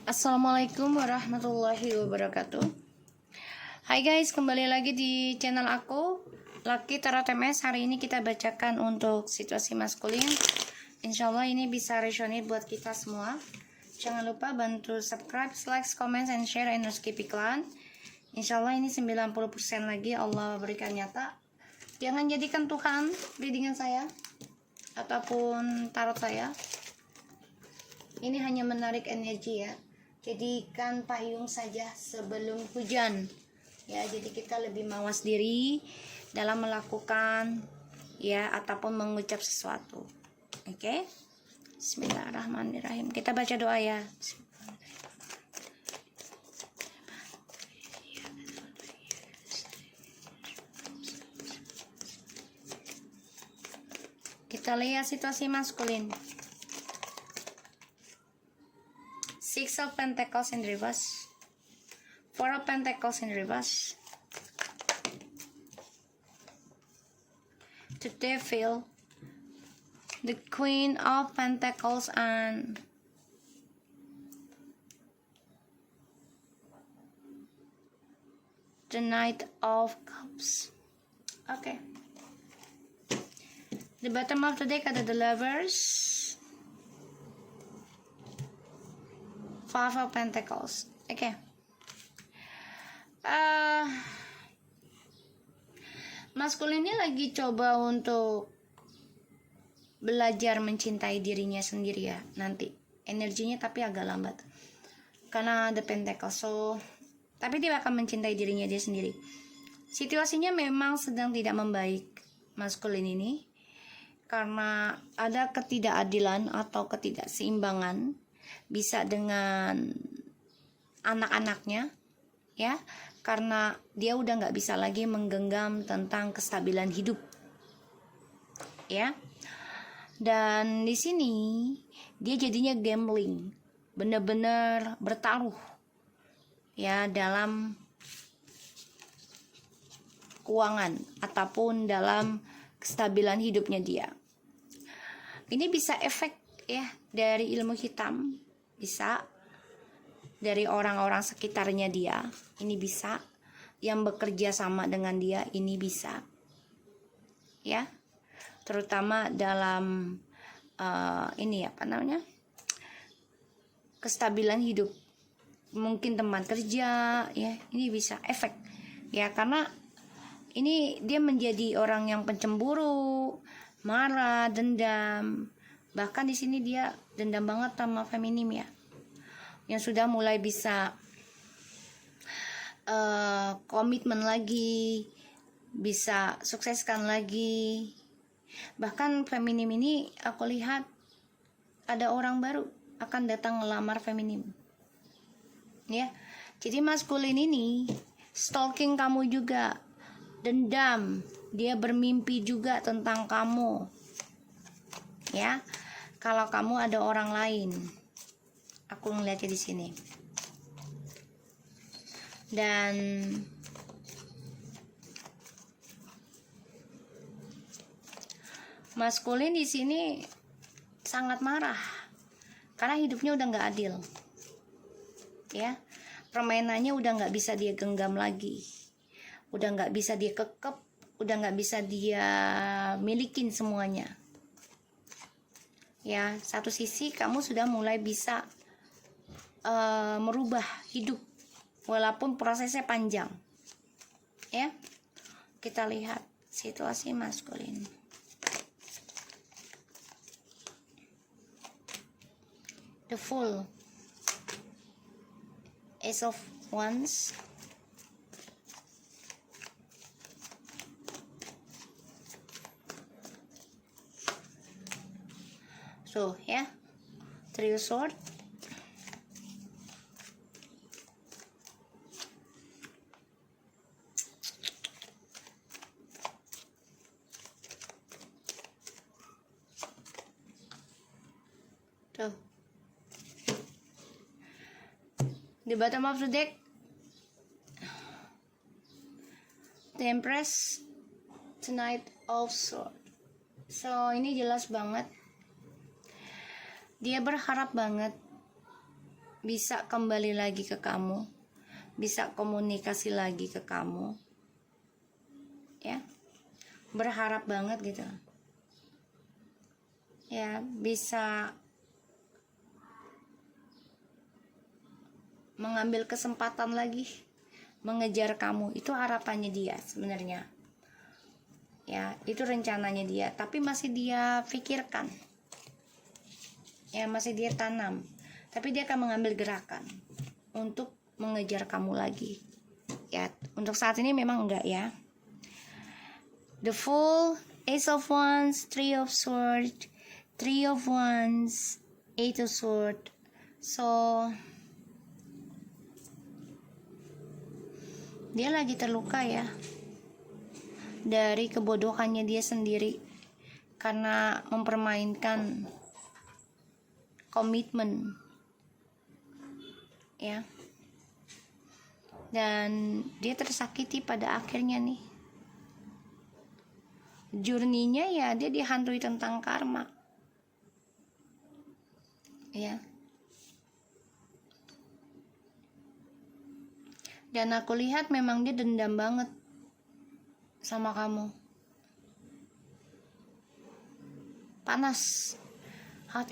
Assalamualaikum warahmatullahi wabarakatuh. Hai guys, kembali lagi di channel aku, Lucky Tarot MS. Hari ini kita bacakan untuk situasi maskulin. Insya Allah ini bisa resonate buat kita semua. Jangan lupa bantu subscribe, like, comment, and share, and skip iklan. Insya Allah ini 90% lagi Allah berikan nyata. Jangan jadikan Tuhan readingan saya ataupun tarot saya. Ini hanya menarik energi ya. Jadikan payung saja sebelum hujan. Ya, jadi kita lebih mawas diri dalam melakukan ya ataupun mengucap sesuatu. Oke? Bismillahirrahmanirrahim. Kita baca doa ya. Kita lihat situasi maskulin. Six of Pentacles in reverse, Four of Pentacles in reverse, the Devil, the Queen of Pentacles, and the Knight of Cups. Okay. The bottom of the deck ada the Lovers, Five of Pentacles. Oke. Maskulin ini lagi coba untuk belajar mencintai dirinya sendiri ya nanti. Energinya tapi agak lambat. Karena the Pentacles. So, tapi dia akan mencintai dirinya dia sendiri. Situasinya memang sedang tidak membaik maskulin ini. Karena ada ketidakadilan atau ketidakseimbangan. Bisa dengan anak-anaknya ya, karena dia udah nggak bisa lagi menggenggam tentang kestabilan hidup ya. Dan di sini dia jadinya gambling, bener-bener bertaruh ya dalam keuangan ataupun dalam kestabilan hidupnya dia. Ini bisa efek ya dari ilmu hitam, bisa dari orang-orang sekitarnya dia, ini bisa yang bekerja sama dengan dia, ini bisa ya, terutama dalam ini apa namanya, kestabilan hidup, mungkin teman kerja ya, ini bisa efek ya, karena ini dia menjadi orang yang pencemburu, marah, dendam. Bahkan di sini dia dendam banget sama feminim ya, yang sudah mulai bisa komitmen lagi, bisa sukseskan lagi. Bahkan feminim ini aku lihat ada orang baru akan datang ngelamar feminim ya. Jadi maskulin ini stalking kamu juga, dendam, dia bermimpi juga tentang kamu ya. Kalau kamu ada orang lain, aku ngeliatnya di sini. Dan maskulin di sini sangat marah karena hidupnya udah nggak adil, ya. Permainannya udah nggak bisa dia genggam lagi, udah nggak bisa dia kekep, udah nggak bisa dia milikin semuanya. Ya, satu sisi kamu sudah mulai bisa merubah hidup walaupun prosesnya panjang ya. Kita lihat situasi maskulin. The Fool, Ace of Wands, so ya, Three of Swords, tuh. The bottom of the deck, the Empress, the Knight of Swords. So ini jelas banget dia berharap banget bisa kembali lagi ke kamu, bisa komunikasi lagi ke kamu, ya, berharap banget gitu, ya, bisa mengambil kesempatan lagi mengejar kamu. Itu harapannya dia sebenarnya, ya, itu rencananya dia, tapi masih dia pikirkan, ya, masih dia tanam, tapi dia akan mengambil gerakan untuk mengejar kamu lagi, ya. Untuk saat ini memang enggak, ya. The Fool, Ace of Wands, Three of Swords, Three of Wands, Eight of Swords. So dia lagi terluka, ya, dari kebodohannya dia sendiri karena mempermainkan komitmen, ya, dan dia tersakiti pada akhirnya nih. Journey-nya, ya, dia dihantui tentang karma, ya. Dan aku lihat memang dia dendam banget sama kamu. Panas.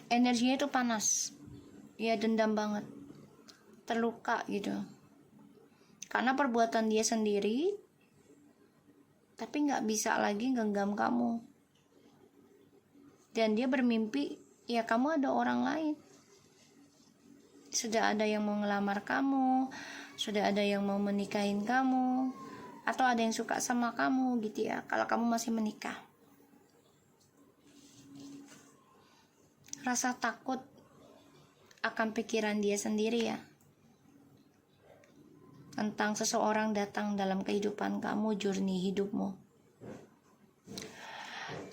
Energinya itu panas. Ya, dendam banget. Terluka gitu. Karena perbuatan dia sendiri, tapi gak bisa lagi genggam kamu. Dan dia bermimpi, ya, kamu ada orang lain. Sudah ada yang mau ngelamar kamu, sudah ada yang mau menikahin kamu, atau ada yang suka sama kamu gitu, ya, kalau kamu masih menikah. Rasa takut akan pikiran dia sendiri, ya, tentang seseorang datang dalam kehidupan kamu, journey hidupmu.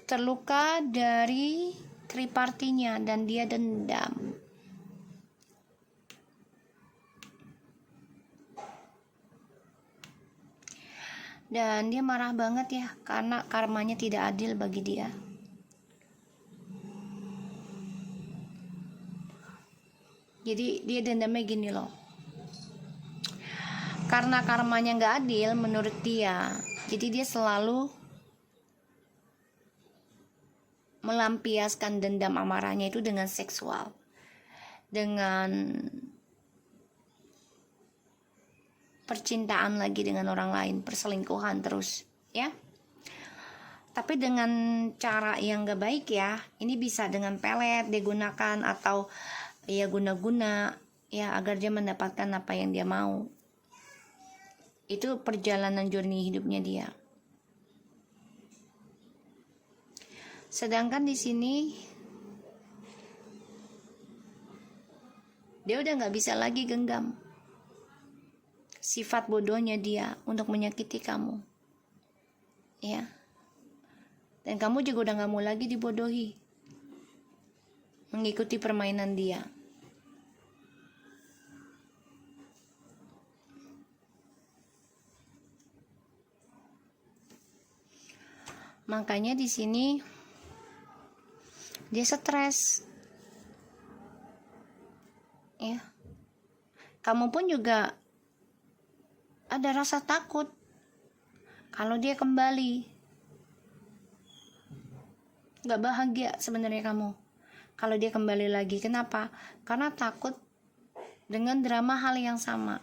Terluka dari tripartinya dan dia dendam. Dan dia marah banget, ya, karena karmanya tidak adil bagi dia. Jadi dia dendamnya gini loh. Karena karmanya gak adil menurut dia, jadi dia selalu melampiaskan dendam amarahnya itu dengan seksual, dengan percintaan lagi dengan orang lain, perselingkuhan terus, ya. Tapi dengan cara yang gak baik, ya. Ini bisa dengan pelet dia gunakan, atau ya guna-guna, ya, agar dia mendapatkan apa yang dia mau. Itu perjalanan journey hidupnya dia. Sedangkan di sini dia udah gak bisa lagi genggam sifat bodohnya dia untuk menyakiti kamu, ya. Dan kamu juga udah gak mau lagi dibodohi, mengikuti permainan dia. Makanya di sini dia stres, ya. Kamu pun juga ada rasa takut kalau dia kembali. Gak bahagia sebenarnya kamu kalau dia kembali lagi. Kenapa? Karena takut dengan drama hal yang sama,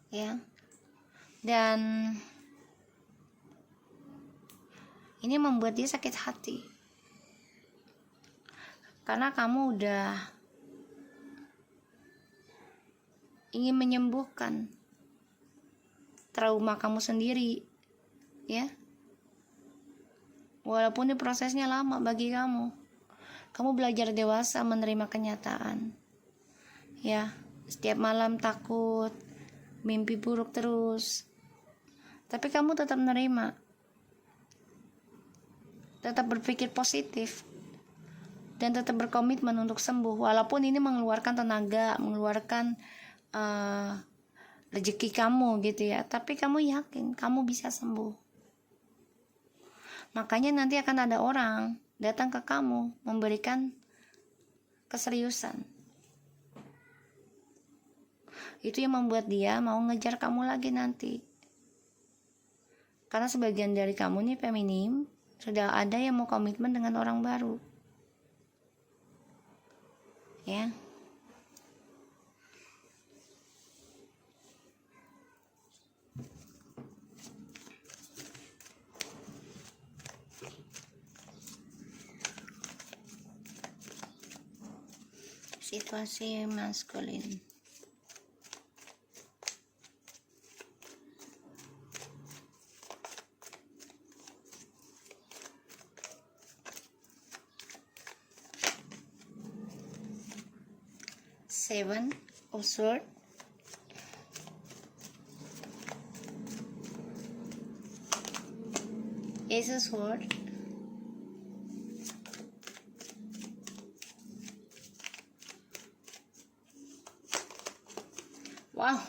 ya. Dan ini membuat dia sakit hati karena kamu udah ingin menyembuhkan trauma kamu sendiri, ya. Walaupun ini prosesnya lama bagi kamu. Kamu belajar dewasa menerima kenyataan, ya. Setiap malam takut, mimpi buruk terus, tapi kamu tetap menerima, tetap berpikir positif, dan tetap berkomitmen untuk sembuh. Walaupun ini mengeluarkan tenaga, mengeluarkan rezeki kamu gitu, ya, tapi kamu yakin kamu bisa sembuh. Makanya nanti akan ada orang datang ke kamu memberikan keseriusan. Itu yang membuat dia mau ngejar kamu lagi nanti. Karena sebagian dari kamu nih feminim, sudah ada yang mau komitmen dengan orang baru. Ya. Situasi maskulin. Seven of Swords, Ace of Swords, wow,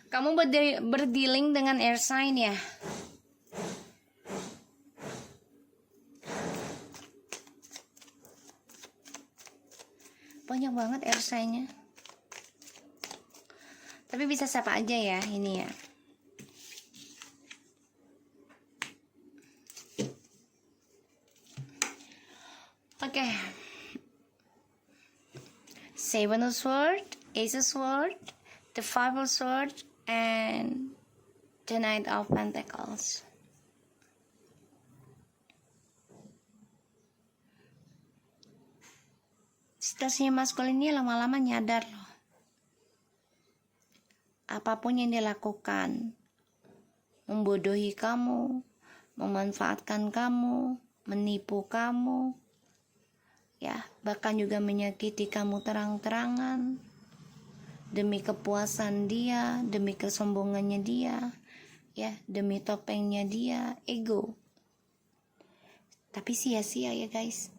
kamu berdealing dengan air sign ya. Banyak banget air sign-nya. Tapi bisa siapa aja ya ini ya. Oke. Seven of Swords, Ace of Swords, the Five of Swords, and the Knight of Pentacles. Situasinya maskulin ini lama-lama nyadar loh. Apapun yang dia lakukan, membodohi kamu, memanfaatkan kamu, menipu kamu, ya, bahkan juga menyakiti kamu terang-terangan demi kepuasan dia, demi kesombongannya dia, ya, demi topengnya dia, ego. Tapi sia-sia ya guys.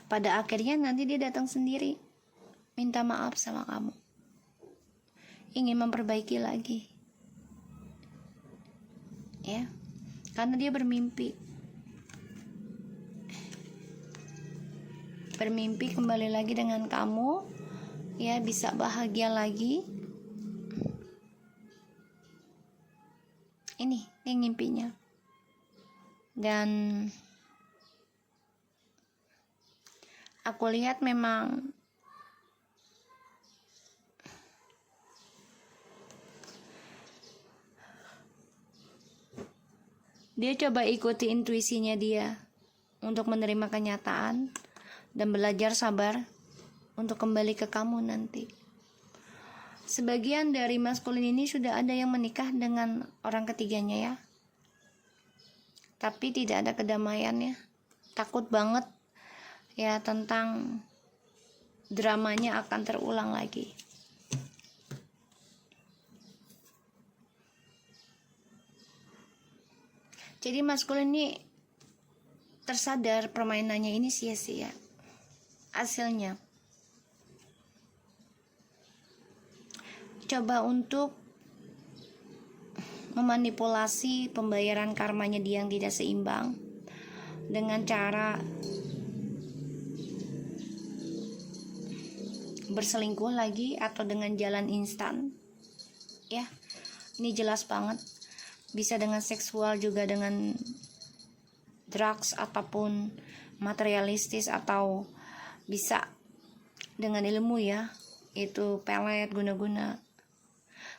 Pada akhirnya nanti dia datang sendiri, minta maaf sama kamu, ingin memperbaiki lagi, ya, karena dia bermimpi kembali lagi dengan kamu, ya, bisa bahagia lagi. Ini ngimpinya. Dan aku lihat memang dia coba ikuti intuisinya dia untuk menerima kenyataan dan belajar sabar untuk kembali ke kamu nanti. Sebagian dari maskulin ini sudah ada yang menikah dengan orang ketiganya ya. Tapi tidak ada kedamaian ya. Takut banget ya tentang dramanya akan terulang lagi. Jadi maskulin ini tersadar permainannya ini sia-sia. Hasilnya coba untuk memanipulasi pembayaran karmanya dia yang tidak seimbang dengan cara berselingkuh lagi atau dengan jalan instan. Ya, ini jelas banget. Bisa dengan seksual, juga dengan drugs ataupun materialistis, atau bisa dengan ilmu ya, itu pelet guna-guna,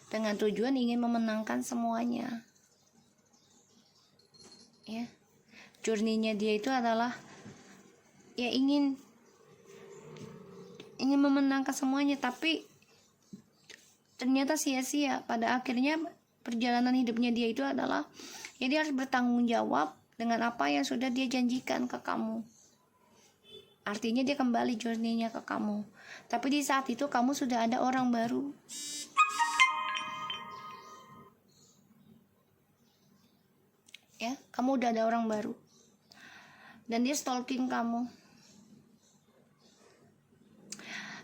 dengan tujuan ingin memenangkan semuanya. Ya, journey-nya dia itu adalah ya ingin memenangkan semuanya, tapi ternyata sia-sia. Pada akhirnya perjalanan hidupnya dia itu adalah ya dia harus bertanggung jawab dengan apa yang sudah dia janjikan ke kamu. Artinya dia kembali journey-nya ke kamu. Tapi di saat itu kamu sudah ada orang baru. Ya, kamu udah ada orang baru. Dan dia stalking kamu.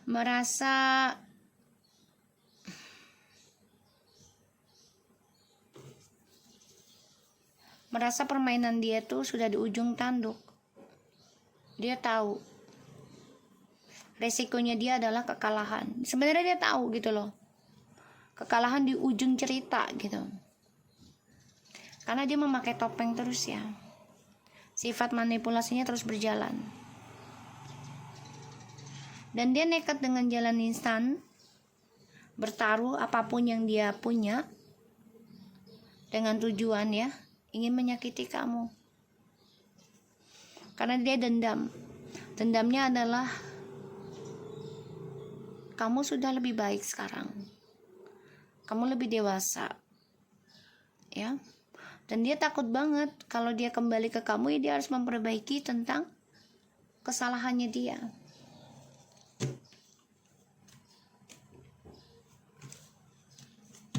Merasa merasa permainan dia tuh sudah di ujung tanduk. Dia tahu resikonya dia adalah kekalahan. Sebenarnya dia tahu gitu loh, kekalahan di ujung cerita gitu. Karena dia memakai topeng terus ya. Sifat manipulasinya terus berjalan. Dan dia nekat dengan jalan instan, bertaruh apapun yang dia punya dengan tujuan ya, ingin menyakiti kamu. Karena dia dendam. Dendamnya adalah kamu sudah lebih baik sekarang. Kamu lebih dewasa. Ya. Dan dia takut banget kalau dia kembali ke kamu, ya dia harus memperbaiki tentang kesalahannya dia.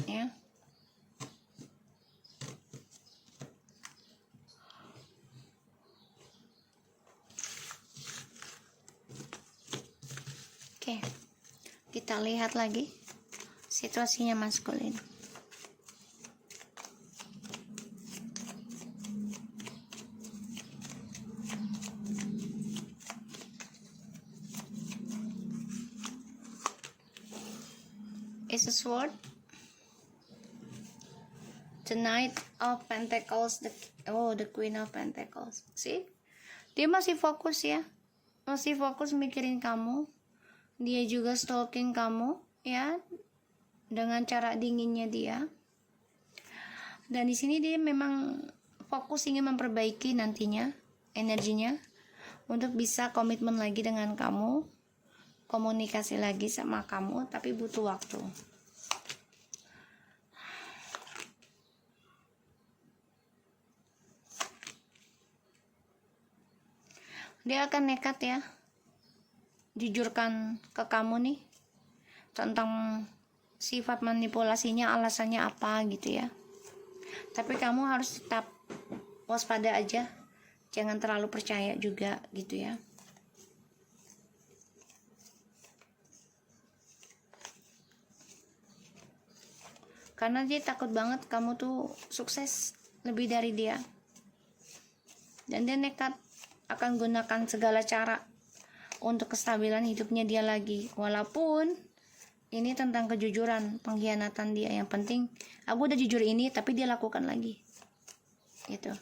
Ya. Oke. Kita lihat lagi situasinya maskulin. Is a sword, the Knight of Pentacles, the Queen of Pentacles. See, dia masih fokus ya, masih fokus mikirin kamu. Dia juga stalking kamu ya, dengan cara dinginnya dia. Dan di sini dia memang fokus ingin memperbaiki nantinya energinya untuk bisa komitmen lagi dengan kamu, komunikasi lagi sama kamu, tapi butuh waktu. Dia akan nekat ya, jujurkan ke kamu nih tentang sifat manipulasinya, alasannya apa gitu ya. Tapi kamu harus tetap waspada aja, jangan terlalu percaya juga gitu ya. Karena dia takut banget kamu tuh sukses lebih dari dia. Dan dia nekat akan gunakan segala cara untuk kestabilan hidupnya dia lagi. Walaupun ini tentang kejujuran, pengkhianatan dia. Yang penting, aku udah jujur ini, tapi dia lakukan lagi. Gitu.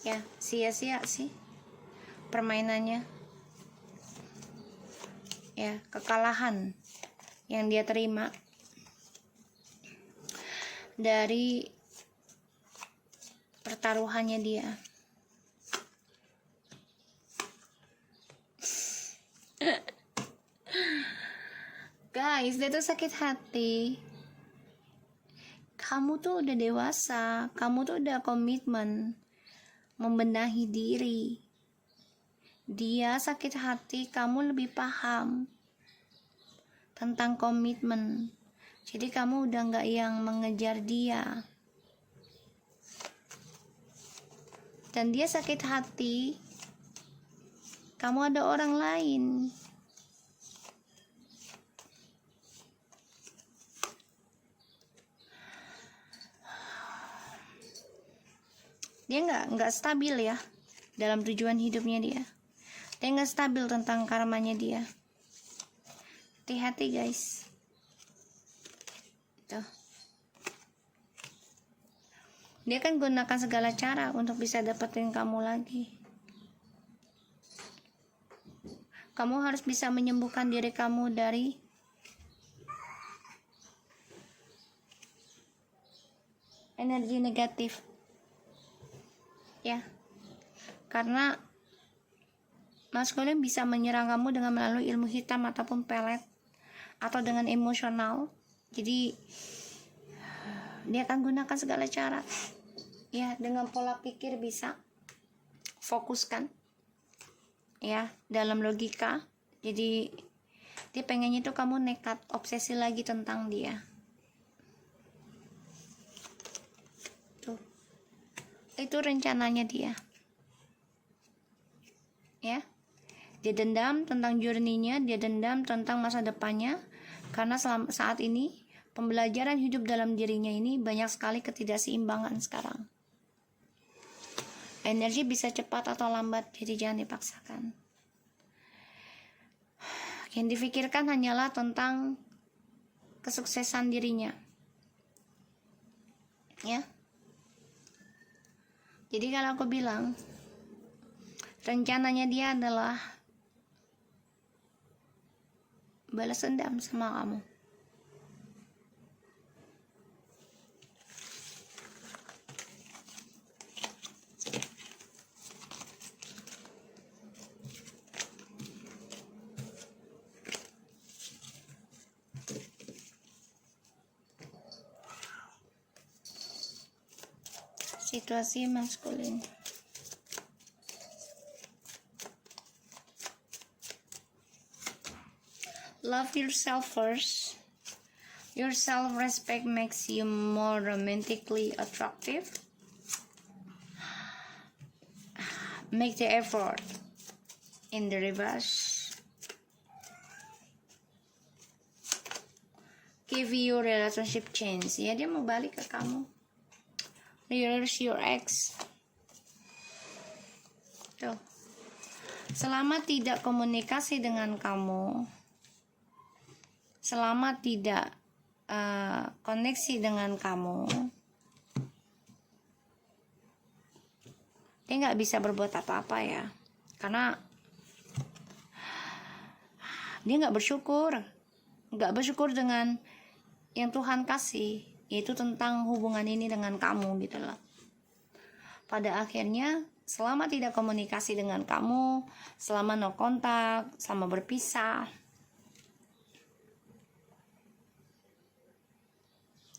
Ya, sia-sia sih permainannya. Ya, kekalahan yang dia terima dari pertaruhannya dia. Guys, dia tuh sakit hati. Kamu tuh udah dewasa, kamu tuh udah komitmen membenahi diri. Dia sakit hati, kamu lebih paham tentang komitmen. Jadi kamu udah gak yang mengejar dia. Dan dia sakit hati, kamu ada orang lain. Dia nggak stabil ya dalam tujuan hidupnya dia. Dia nggak stabil tentang karmanya dia. Hati-hati guys. Tuh. Dia kan gunakan segala cara untuk bisa dapetin kamu lagi. Kamu harus bisa menyembuhkan diri kamu dari energi negatif. Ya. Karena maskulin bisa menyerang kamu dengan melalui ilmu hitam ataupun pelet atau dengan emosional. Jadi dia akan gunakan segala cara. Ya, dengan pola pikir bisa fokuskan. Ya, dalam logika. Jadi dia pengennya tuh kamu nekat, obsesi lagi tentang dia. Tuh. Itu rencananya dia. Ya. Dia dendam tentang journey-nya, dia dendam tentang masa depannya karena saat ini pembelajaran hidup dalam dirinya ini banyak sekali ketidakseimbangan sekarang. Energi bisa cepat atau lambat, jadi jangan dipaksakan. Yang difikirkan hanyalah tentang kesuksesan dirinya. Ya. Jadi kalau aku bilang, rencananya dia adalah balas dendam sama kamu. Situasi maskulin. Love yourself first. Your self-respect makes you more romantically attractive. Make the effort. In the reverse, give your relationship chance. Ya, dia mau balik ke kamu. Reverse your ex. Tuh. Selama tidak komunikasi dengan kamu, selama tidak koneksi dengan kamu, dia nggak bisa berbuat apa-apa ya, karena dia nggak bersyukur dengan yang Tuhan kasih, yaitu tentang hubungan ini dengan kamu gitu loh. Pada akhirnya, selama tidak komunikasi dengan kamu, selama no kontak, selama berpisah,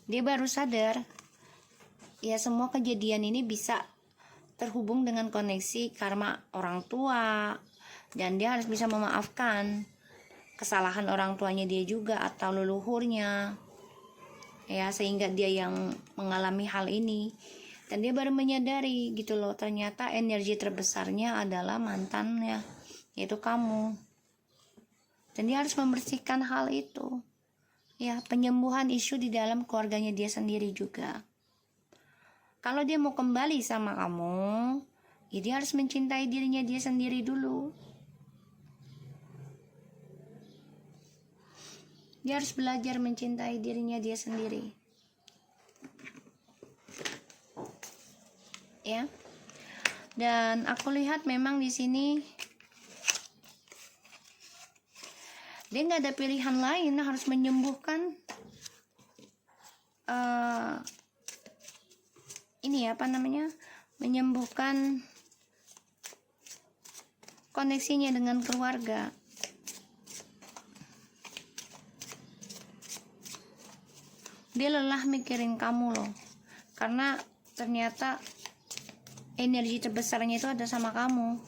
dia baru sadar ya semua kejadian ini bisa terhubung dengan koneksi karma orang tua, dan dia harus bisa memaafkan kesalahan orang tuanya dia juga atau leluhurnya ya, sehingga dia yang mengalami hal ini. Dan dia baru menyadari gitu loh, ternyata energi terbesarnya adalah mantannya, yaitu kamu. Dan dia harus membersihkan hal itu ya, penyembuhan isu di dalam keluarganya dia sendiri juga. Kalau dia mau kembali sama kamu, ya dia harus mencintai dirinya dia sendiri dulu. Dia harus belajar mencintai dirinya dia sendiri. Ya. Dan aku lihat memang di sini dia nggak ada pilihan lain, harus menyembuhkan menyembuhkan koneksinya dengan keluarga. Dia lelah mikirin kamu loh, karena ternyata energi terbesarnya itu ada sama kamu.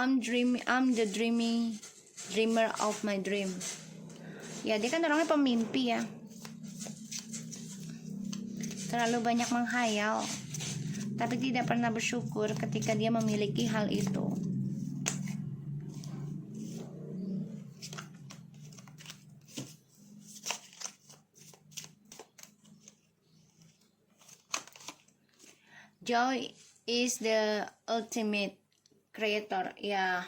I'm the dreamer of my dream. Ya, dia kan orangnya pemimpi ya. Terlalu banyak menghayal, tapi tidak pernah bersyukur ketika dia memiliki hal itu. Joy is the ultimate creator. Ya,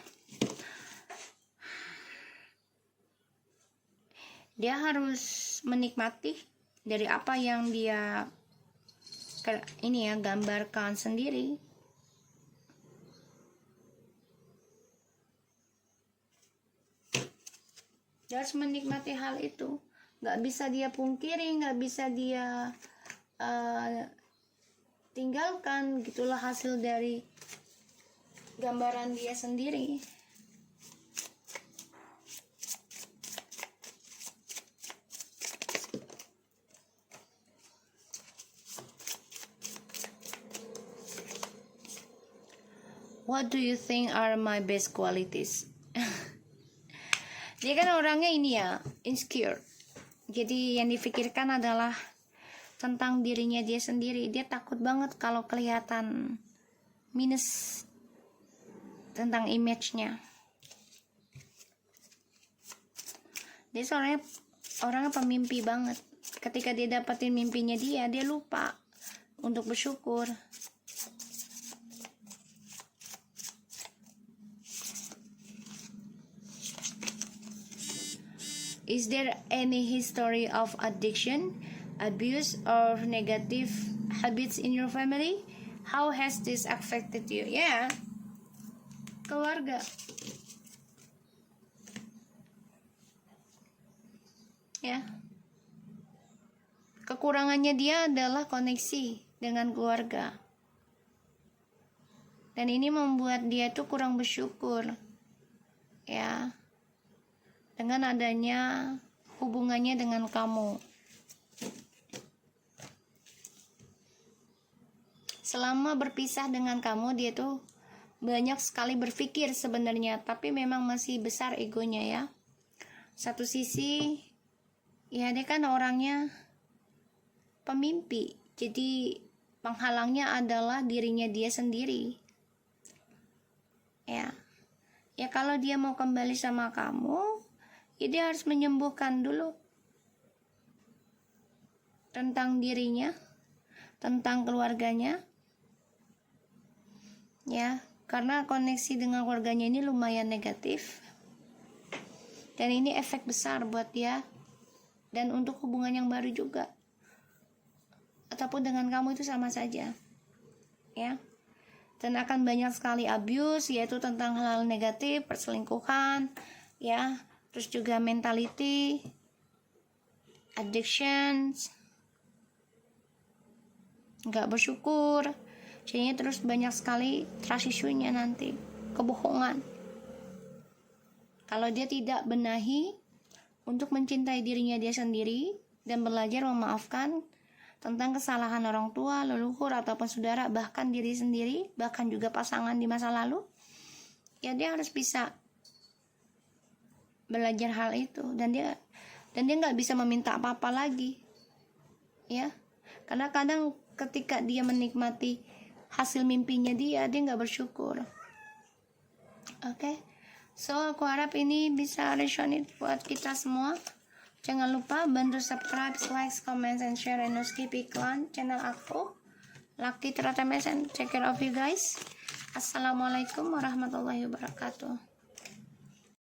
dia harus menikmati dari apa yang dia gambarkan sendiri. Dia harus menikmati hal itu, nggak bisa dia pungkiri, nggak bisa dia tinggalkan. Gitulah hasil dari gambaran dia sendiri. What do you think are my best qualities? Dia kan orangnya ini ya, insecure. Jadi yang difikirkan adalah tentang dirinya dia sendiri. Dia takut banget kalau kelihatan minus tentang image-nya. Dia orangnya pemimpi banget. Ketika dia dapetin mimpinya dia lupa untuk bersyukur. Is there any history of addiction, abuse, or negative habits in your family? How has this affected you? Ya, keluarga. Ya. Kekurangannya dia adalah koneksi dengan keluarga. Dan ini membuat dia tuh kurang bersyukur. Ya. Dengan adanya hubungannya dengan kamu. Selama berpisah dengan kamu, dia tuh banyak sekali berpikir sebenarnya, tapi memang masih besar egonya ya. Satu sisi, ya dia kan orangnya pemimpi, jadi penghalangnya adalah dirinya dia sendiri. Ya kalau dia mau kembali sama kamu, ya dia harus menyembuhkan dulu tentang dirinya, tentang keluarganya. Ya, karena koneksi dengan keluarganya ini lumayan negatif. Dan ini efek besar buat dia dan untuk hubungan yang baru juga. Ataupun dengan kamu itu sama saja. Ya. Dan akan banyak sekali abuse, yaitu tentang hal-hal negatif, perselingkuhan, ya. Terus juga mentality, addictions, nggak bersyukur, jadinya terus banyak sekali trust issue-nya nanti, kebohongan. Kalau dia tidak benahi untuk mencintai dirinya dia sendiri dan belajar memaafkan tentang kesalahan orang tua, leluhur, ataupun saudara, bahkan diri sendiri, bahkan juga pasangan di masa lalu, ya dia harus bisa belajar hal itu, dan dia nggak bisa meminta apa-apa lagi, ya. Karena kadang ketika dia menikmati hasil mimpinya dia nggak bersyukur. Oke. So aku harap ini bisa resonate buat kita semua. Jangan lupa bantu subscribe, like, comment, and share, and no skip iklan channel aku, Lucky Tera TMS, and take care of you guys. Assalamualaikum warahmatullahi wabarakatuh.